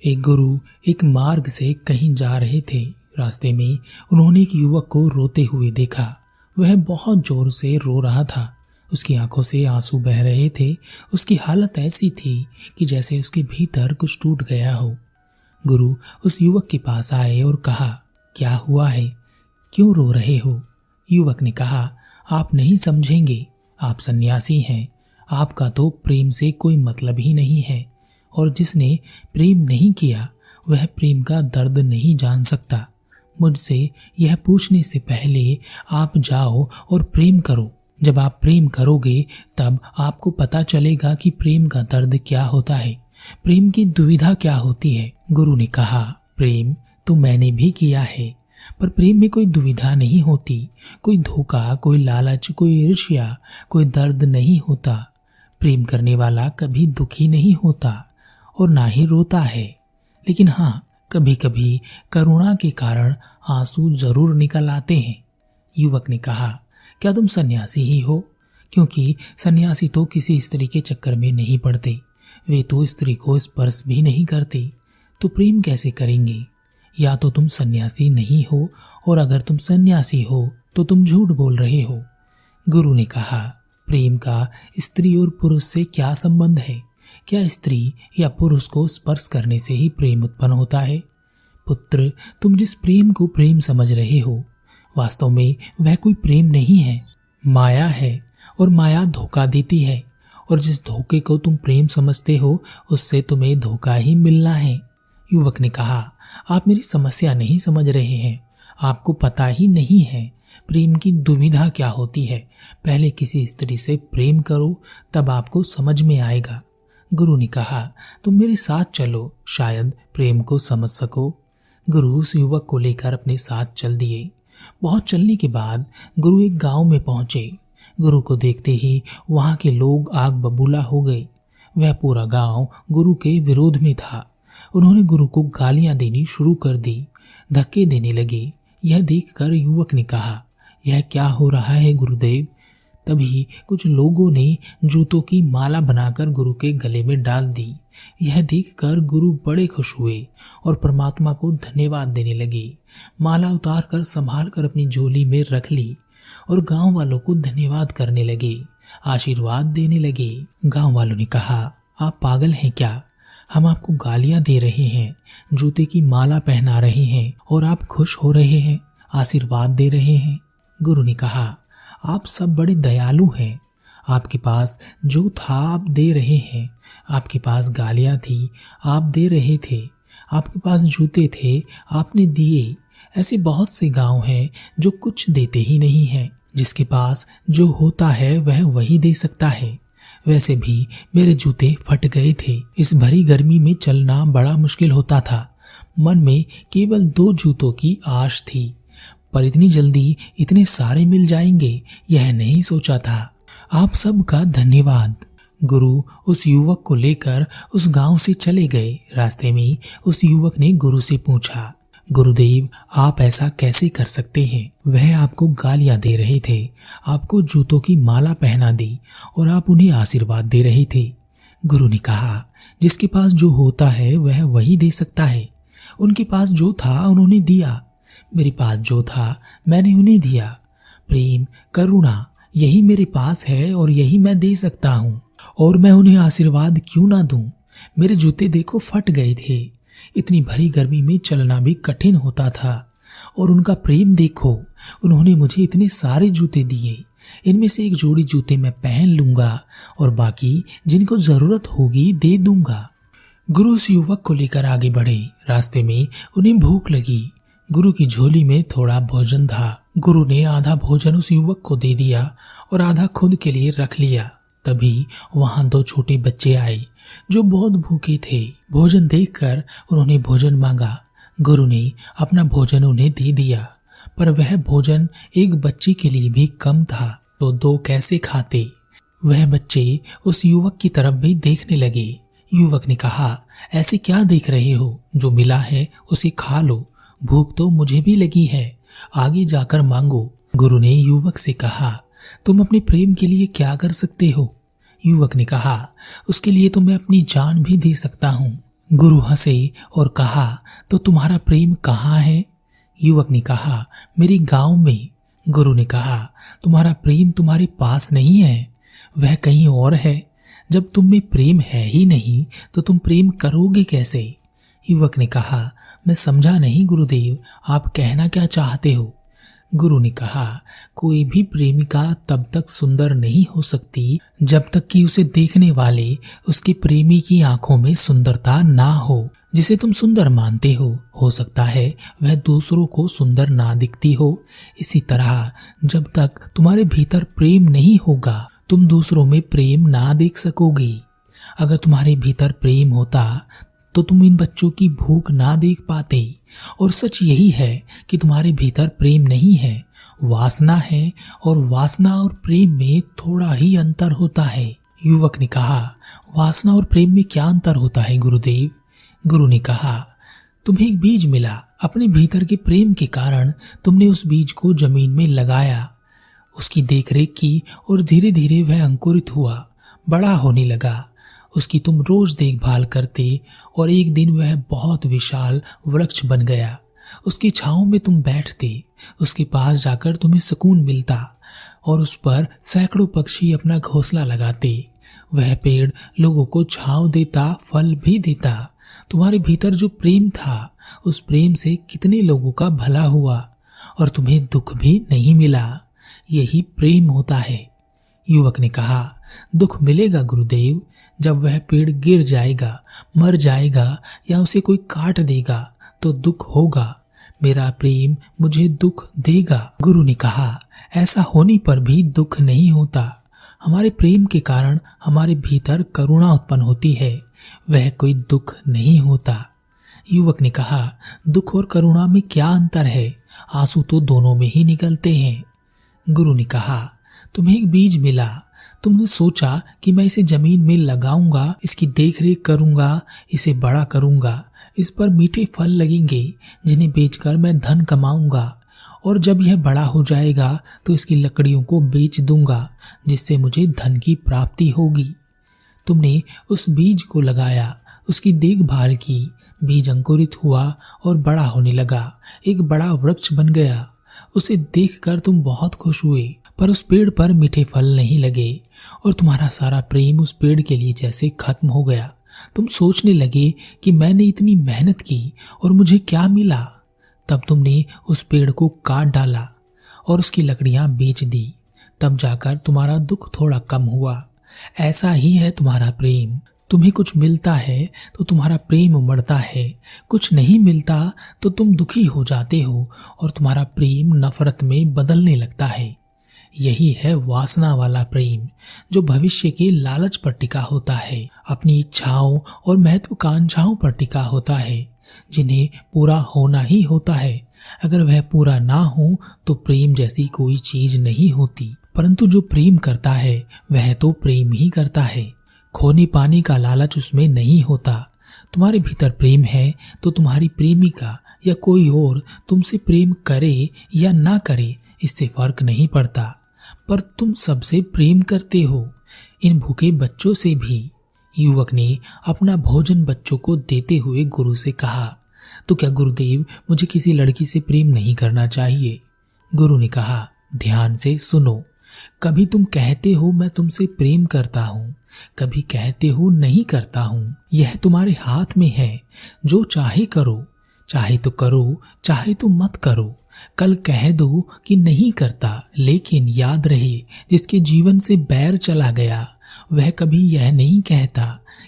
एक गुरु एक मार्ग से कहीं जा रहे थे। रास्ते में उन्होंने एक युवक को रोते हुए देखा। वह बहुत जोर से रो रहा था। उसकी आंखों से आंसू बह रहे थे। उसकी हालत ऐसी थी कि जैसे उसके भीतर कुछ टूट गया हो। गुरु उस युवक के पास आए और कहा, क्या हुआ है, क्यों रो रहे हो? युवक ने कहा, आप नहीं समझेंगे, आप सन्यासी हैं। आपका तो प्रेम से कोई मतलब ही नहीं है, और जिसने प्रेम नहीं किया वह प्रेम का दर्द नहीं जान सकता। मुझसे यह पूछने से पहले आप जाओ और प्रेम करो। जब आप प्रेम करोगे तब आपको पता चलेगा कि प्रेम का दर्द क्या होता है, प्रेम की दुविधा क्या होती है। गुरु ने कहा, प्रेम तो मैंने भी किया है, पर प्रेम में कोई दुविधा नहीं होती, कोई धोखा, कोई लालच, कोई ईर्ष्या, कोई दर्द नहीं होता। प्रेम करने वाला कभी दुखी नहीं होता और ना ही रोता है, लेकिन हाँ, कभी कभी करुणा के कारण आंसू जरूर निकल आते हैं। युवक ने कहा, क्या तुम सन्यासी ही हो? क्योंकि सन्यासी तो किसी स्त्री के चक्कर में नहीं पड़ते, वे तो स्त्री को स्पर्श भी नहीं करते, तो प्रेम कैसे करेंगे? या तो तुम सन्यासी नहीं हो, और अगर तुम सन्यासी हो तो तुम झूठ बोल रहे हो। गुरु ने कहा, प्रेम का स्त्री और पुरुष से क्या संबंध है? क्या स्त्री या पुरुष को स्पर्श करने से ही प्रेम उत्पन्न होता है? पुत्र, तुम जिस प्रेम को प्रेम समझ रहे हो, वास्तव में वह कोई प्रेम नहीं है, माया है, और माया धोखा देती है, और जिस धोखे को तुम प्रेम समझते हो उससे तुम्हें धोखा ही मिलना है। युवक ने कहा, आप मेरी समस्या नहीं समझ रहे हैं, आपको पता ही नहीं है प्रेम की दुविधा क्या होती है। पहले किसी स्त्री से प्रेम करो, तब आपको समझ में आएगा। गुरु ने कहा, तुम मेरे साथ चलो, शायद प्रेम को समझ सको। गुरु उस युवक को लेकर अपने साथ चल दिए। बहुत चलने के बाद गुरु एक गांव में पहुंचे। गुरु को देखते ही वहां के लोग आग बबूला हो गए। वह पूरा गांव गुरु के विरोध में था। उन्होंने गुरु को गालियां देनी शुरू कर दी, धक्के देने लगे। यह देखकर युवक ने कहा, यह क्या हो रहा है गुरुदेव? तभी कुछ लोगों ने जूतों की माला बनाकर गुरु के गले में डाल दी। यह देखकर गुरु बड़े खुश हुए और परमात्मा को धन्यवाद देने लगे। माला उतार कर संभाल कर अपनी झोली में रख ली और गांव वालों को धन्यवाद करने लगे, आशीर्वाद देने लगे। गांव वालों ने कहा, आप पागल हैं क्या? हम आपको गालियां दे रहे हैं, जूते की माला पहना रहे हैं, और आप खुश हो रहे हैं, आशीर्वाद दे रहे हैं। गुरु ने कहा, आप सब बड़े दयालु हैं। आपके पास जो था आप दे रहे हैं, आपके पास गालियां थी, आप दे रहे थे, आपके पास जूते थे, आपने दिए। ऐसे बहुत से गांव हैं जो कुछ देते ही नहीं हैं। जिसके पास जो होता है वह वही दे सकता है। वैसे भी मेरे जूते फट गए थे। इस भरी गर्मी में चलना बड़ा मुश्किल होता था। मन में केवल 2 जूतों की आश थी, पर इतनी जल्दी इतने सारे मिल जाएंगे यह नहीं सोचा था। आप सबका धन्यवाद। गुरु उस युवक को लेकर उस गांव से चले गए। रास्ते में उस युवक ने गुरु से पूछा, गुरुदेव, आप ऐसा कैसे कर सकते हैं? वह आपको गालियां दे रहे थे, आपको जूतों की माला पहना दी, और आप उन्हें आशीर्वाद दे रहे थे। गुरु ने कहा, जिसके पास जो होता है वह वही दे सकता है। उनके पास जो था उन्होंने दिया, मेरे पास जो था मैंने उन्हें दिया। प्रेम, करुणा, यही मेरे पास है और यही मैं दे सकता हूँ, और मैं उन्हें आशीर्वाद क्यों ना दूं? मेरे जूते देखो फट गए थे, इतनी भरी गर्मी में चलना भी कठिन होता था, और उनका प्रेम देखो, उन्होंने मुझे इतने सारे जूते दिए। इनमें से एक जोड़ी जूते मैं पहन लूंगा और बाकी जिनको जरूरत होगी दे दूंगा। गुरु उस युवक को लेकर आगे बढ़े। रास्ते में उन्हें भूख लगी। गुरु की झोली में थोड़ा भोजन था। गुरु ने आधा भोजन उस युवक को दे दिया और आधा खुद के लिए रख लिया। तभी वहां 2 छोटे बच्चे आए जो बहुत भूखे थे। भोजन देखकर उन्होंने भोजन मांगा। गुरु ने अपना भोजन उन्हें दे दिया, पर वह भोजन एक बच्चे के लिए भी कम था, तो 2 कैसे खाते? वह बच्चे उस युवक की तरफ भी देखने लगे। युवक ने कहा, ऐसे क्या देख रहे हो? जो मिला है उसे खा लो, भूख तो मुझे भी लगी है, आगे जाकर मांगो। गुरु ने युवक से कहा, तुम अपने प्रेम के लिए क्या कर सकते हो? युवक ने कहा, उसके लिए तो मैं अपनी जान भी दे सकता हूँ। गुरु हंसे और कहा, तो तुम्हारा प्रेम कहाँ है? युवक ने कहा, मेरे गांव में। गुरु ने कहा, तुम्हारा प्रेम तुम्हारे पास नहीं है, वह कहीं और है। जब तुम में प्रेम है ही नहीं तो तुम प्रेम करोगे कैसे? युवक ने कहा, मैं समझा नहीं गुरुदेव, आप कहना क्या चाहते हो? गुरु ने कहा, कोई भी प्रेमिका तब तक सुंदर नहीं हो सकती जब तक कि उसे देखने वाले उसके प्रेमी की आंखों में सुंदरता ना हो। जिसे तुम सुंदर मानते हो सकता है वह दूसरों को सुंदर ना दिखती हो। इसी तरह जब तक तुम्हारे भीतर प्रेम नहीं होगा तुम दूसरों में प्रेम ना देख सकोगी। अगर तुम्हारे भीतर प्रेम होता तो तुम इन बच्चों की भूख ना देख पाते। और सच यही है कि तुम्हारे भीतर प्रेम नहीं है, वासना है, और वासना और प्रेम में थोड़ा ही अंतर होता है। युवक ने कहा, वासना और प्रेम में क्या अंतर होता है गुरुदेव? गुरु ने कहा, तुम्हें एक बीज मिला, अपने भीतर के प्रेम के कारण तुमने उस बीज को जमीन में लगाया, उसकी देखरेख की और धीरे धीरे वह अंकुरित हुआ, बड़ा होने लगा। उसकी तुम रोज देखभाल करते और एक दिन वह बहुत विशाल वृक्ष बन गया। उसकी छांव में तुम बैठते, उसके पास जाकर तुम्हें सुकून मिलता और उस पर सैकड़ों पक्षी अपना घोंसला लगाते। वह पेड़ लोगों को छांव देता, फल भी देता। तुम्हारे भीतर जो प्रेम था उस प्रेम से कितने लोगों का भला हुआ और तुम्हें दुख भी नहीं मिला। यही प्रेम होता है। युवक ने कहा, दुख मिलेगा गुरुदेव, जब वह पेड़ गिर जाएगा, मर जाएगा या उसे कोई काट देगा तो दुख होगा। मेरा प्रेम मुझे दुख देगा। गुरु ने कहा, ऐसा होने पर भी दुख नहीं होता। हमारे प्रेम के कारण हमारे भीतर करुणा उत्पन्न होती है, वह कोई दुख नहीं होता। युवक ने कहा, दुख और करुणा में क्या अंतर है? आंसू तो दोनों में ही निकलते हैं। गुरु ने कहा, तुम्हें एक बीज मिला, तुमने सोचा कि मैं इसे जमीन में लगाऊंगा, इसकी देखरेख करूंगा, इसे बड़ा करूंगा, इस पर मीठे फल लगेंगे जिन्हें बेचकर मैं धन कमाऊंगा, और जब यह बड़ा हो जाएगा तो इसकी लकड़ियों को बेच दूंगा जिससे मुझे धन की प्राप्ति होगी। तुमने उस बीज को लगाया, उसकी देखभाल की, बीज अंकुरित हुआ और बड़ा होने लगा, एक बड़ा वृक्ष बन गया। उसे देखकर तुम बहुत खुश हुए, पर उस पेड़ पर मीठे फल नहीं लगे और तुम्हारा सारा प्रेम उस पेड़ के लिए जैसे खत्म हो गया। तुम सोचने लगे कि मैंने इतनी मेहनत की और मुझे क्या मिला। तब तुमने उस पेड़ को काट डाला और उसकी लकड़ियां बेच दी। तब जाकर तुम्हारा दुख थोड़ा कम हुआ। ऐसा ही है तुम्हारा प्रेम। तुम्हें कुछ मिलता है तो तुम्हारा प्रेम उमड़ता है, कुछ नहीं मिलता तो तुम दुखी हो जाते हो और तुम्हारा प्रेम नफरत में बदलने लगता है। यही है वासना वाला प्रेम, जो भविष्य के लालच पर टिका होता है, अपनी इच्छाओं और महत्वाकांक्षाओं पर टिका होता है, जिन्हें पूरा होना ही होता है। अगर वह पूरा ना हो तो प्रेम जैसी कोई चीज नहीं होती। परंतु जो प्रेम करता है वह तो प्रेम ही करता है, खोने पाने का लालच उसमें नहीं होता। तुम्हारे भीतर प्रेम है तो तुम्हारी प्रेमिका या कोई और तुमसे प्रेम करे या ना करे इससे फर्क नहीं पड़ता, पर तुम सबसे प्रेम करते हो, इन भूखे बच्चों से भी। युवक ने अपना भोजन बच्चों को देते हुए गुरु से कहा, तो क्या गुरुदेव मुझे किसी लड़की से प्रेम नहीं करना चाहिए? गुरु ने कहा, ध्यान से सुनो। कभी तुम कहते हो मैं तुमसे प्रेम करता हूँ, कभी कहते हो नहीं करता हूँ। यह तुम्हारे हाथ में है, जो चाहे करो, चाहे तो करो, चाहे तो मत करो। कल कह दो कि नहीं करता, लेकिन याद रहे जिसके जीवन से बैर चला गया वह कभी यह नहीं कहता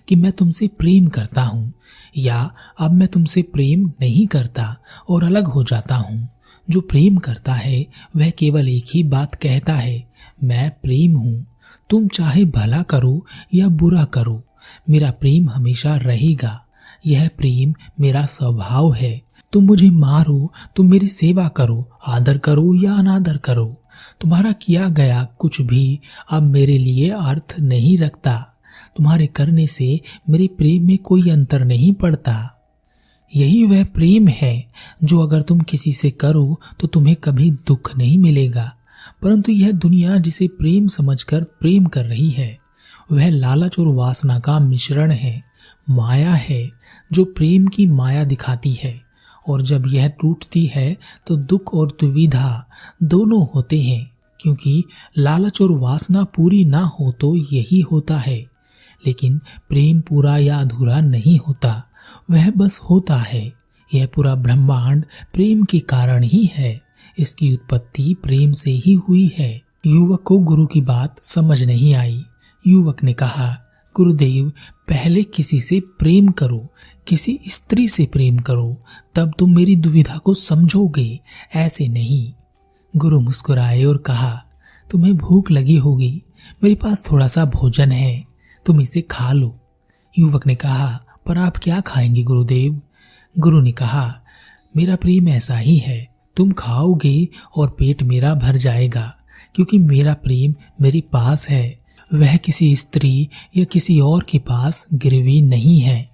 कि मैं तुमसे प्रेम करता हूँ या अब मैं तुमसे प्रेम नहीं करता और अलग हो जाता हूँ। जो प्रेम करता है वह केवल एक ही बात कहता है, मैं प्रेम हूँ। तुम चाहे भला करो या बुरा करो, मेरा प्रेम हमेशा रहेगा। यह प्रेम मेरा स्वभाव है। तुम मुझे मारो, तुम मेरी सेवा करो, आदर करो या अनादर करो, तुम्हारा किया गया कुछ भी अब मेरे लिए अर्थ नहीं रखता। तुम्हारे करने से मेरे प्रेम में कोई अंतर नहीं पड़ता। यही वह प्रेम है जो अगर तुम किसी से करो तो तुम्हें कभी दुख नहीं मिलेगा। परंतु यह दुनिया जिसे प्रेम समझकर प्रेम कर रही है वह लालच और वासना का मिश्रण है। माया है जो प्रेम की माया दिखाती है, और जब यह टूटती है तो दुख और दुविधा दोनों होते हैं, क्योंकि लालच और वासना पूरी ना हो तो यही होता है। लेकिन प्रेम पूरा या अधूरा नहीं होता, वह बस होता है। यह पूरा ब्रह्मांड प्रेम के कारण ही है। इसकी उत्पत्ति प्रेम से ही हुई है। युवक को गुरु की बात समझ नहीं आई। युवक ने कहा, गुरुदेव, पहले किसी से प्रेम करो, किसी स्त्री से प्रेम करो, तब तुम मेरी दुविधा को समझोगे, ऐसे नहीं। गुरु मुस्कुराए और कहा, तुम्हें भूख लगी होगी, मेरे पास थोड़ा सा भोजन है, तुम इसे खा लो। युवक ने कहा, पर आप क्या खाएंगे गुरुदेव? गुरु ने कहा, मेरा प्रेम ऐसा ही है, तुम खाओगे और पेट मेरा भर जाएगा, क्योंकि मेरा प्रेम मेरे पास है, वह किसी स्त्री या किसी और के पास गिरवी नहीं है।